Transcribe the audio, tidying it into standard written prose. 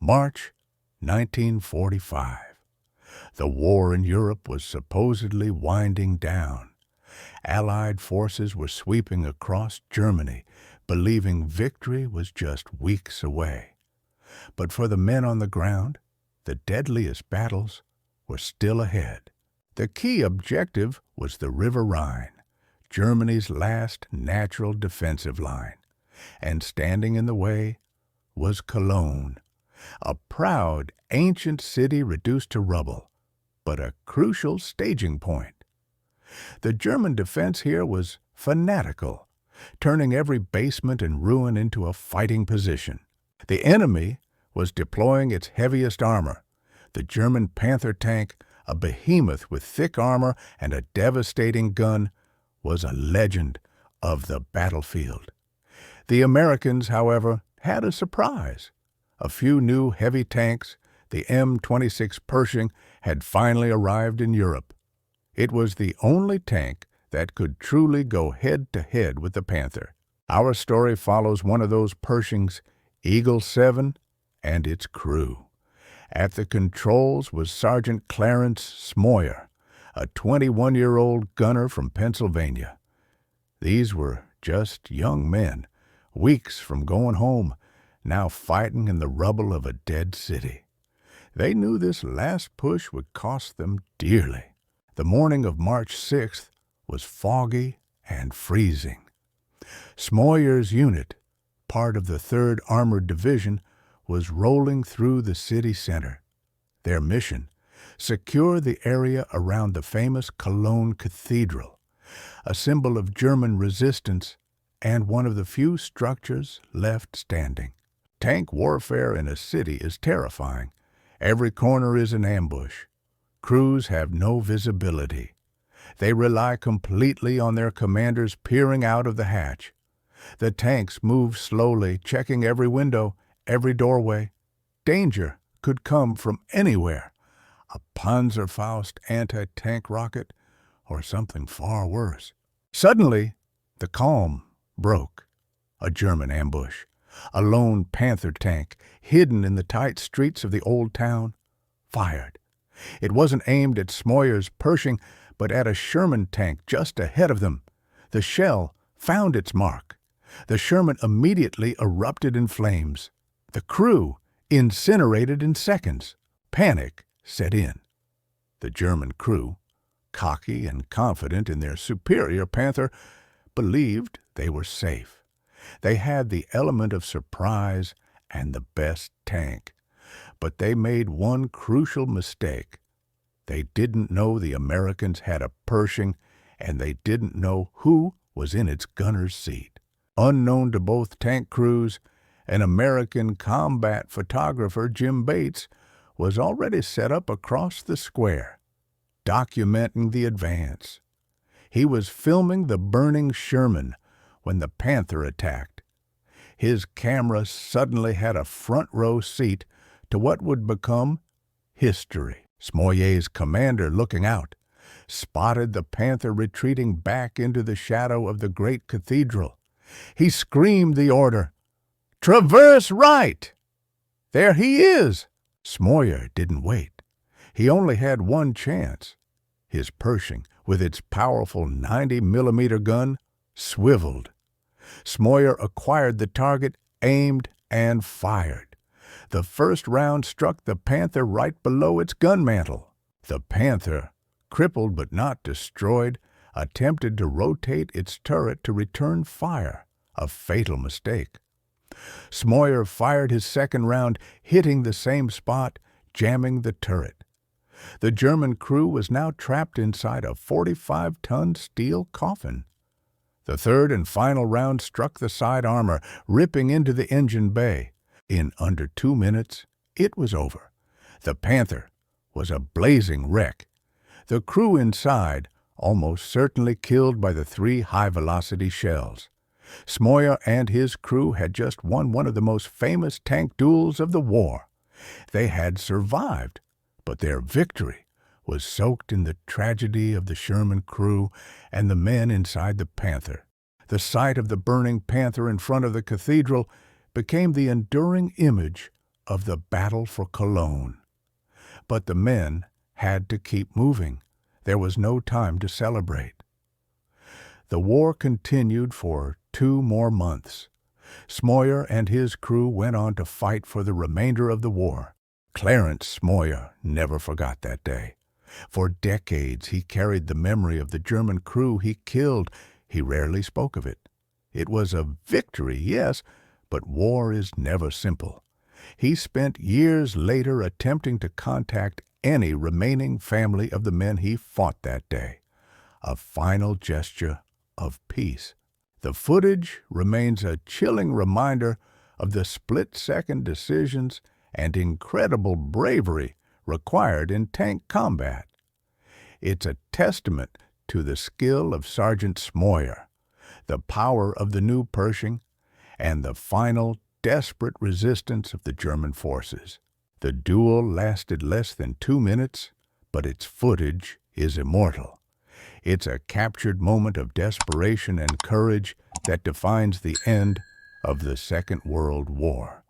March 1945. The war in Europe was supposedly winding down. Allied forces were sweeping across Germany, believing victory was just weeks away. But for the men on the ground, the deadliest battles were still ahead. The key objective was the River Rhine, Germany's last natural defensive line. And standing in the way was Cologne, a proud, ancient city reduced to rubble, but a crucial staging point. The German defense here was fanatical, turning every basement and ruin into a fighting position. The enemy was deploying its heaviest armor. The German Panther tank, a behemoth with thick armor and a devastating gun, was a legend of the battlefield. The Americans, however, had a surprise. A few new heavy tanks, the M26 Pershing, had finally arrived in Europe. It was the only tank that could truly go head-to-head with the Panther. Our story follows one of those Pershings, Eagle 7, and its crew. At the controls was Sergeant Clarence Smoyer, a 21-year-old gunner from Pennsylvania. These were just young men, weeks from going home, now fighting in the rubble of a dead city. They knew this last push would cost them dearly. The morning of March 6th was foggy and freezing. Smoyer's unit, part of the 3rd Armored Division, was rolling through the city center. Their mission: secure the area around the famous Cologne Cathedral, a symbol of German resistance and one of the few structures left standing. Tank warfare in a city is terrifying. Every corner is an ambush. Crews have no visibility. They rely completely on their commanders peering out of the hatch. The tanks move slowly, checking every window, every doorway. Danger could come from anywhere: a Panzerfaust anti-tank rocket or something far worse. Suddenly, the calm broke. A German ambush. A lone Panther tank, hidden in the tight streets of the old town, fired. It wasn't aimed at Smoyer's Pershing, but at a Sherman tank just ahead of them. The shell found its mark. The Sherman immediately erupted in flames. The crew incinerated in seconds. Panic set in. The German crew, cocky and confident in their superior Panther, believed they were safe. They had the element of surprise and the best tank. But they made one crucial mistake. They didn't know the Americans had a Pershing, and they didn't know who was in its gunner's seat. Unknown to both tank crews, an American combat photographer, Jim Bates, was already set up across the square, documenting the advance. He was filming the burning Sherman when the Panther attacked. His camera suddenly had a front-row seat to what would become history. Smoyer's commander, looking out, spotted the Panther retreating back into the shadow of the great cathedral. He screamed the order, "Traverse right!" "There he is!" Smoyer didn't wait. He only had one chance. His Pershing, with its powerful 90mm gun, swiveled. Smoyer acquired the target, aimed, and fired. The first round struck the Panther right below its gun mantle. The Panther, crippled but not destroyed, attempted to rotate its turret to return fire, a fatal mistake. Smoyer fired his second round, hitting the same spot, jamming the turret. The German crew was now trapped inside a 45-ton steel coffin. The third and final round struck the side armor, ripping into the engine bay. In under 2 minutes, it was over. The Panther was a blazing wreck. The crew inside almost certainly killed by the 3 high-velocity shells. Smoyer and his crew had just won one of the most famous tank duels of the war. They had survived, but their victory was soaked in the tragedy of the Sherman crew and the men inside the Panther. The sight of the burning Panther in front of the cathedral became the enduring image of the battle for Cologne. But the men had to keep moving. There was no time to celebrate. The war continued for 2 more months. Smoyer and his crew went on to fight for the remainder of the war. Clarence Smoyer never forgot that day. For decades he carried the memory of the German crew he killed. He rarely spoke of it. It was a victory, yes, but war is never simple. He spent years later attempting to contact any remaining family of the men he fought that day. A final gesture of peace. The footage remains a chilling reminder of the split-second decisions and incredible bravery required in tank combat. It's a testament to the skill of Sergeant Smoyer, the power of the new Pershing, and the final desperate resistance of the German forces. The duel lasted less than 2 minutes, but its footage is immortal. It's a captured moment of desperation and courage that defines the end of the Second World War.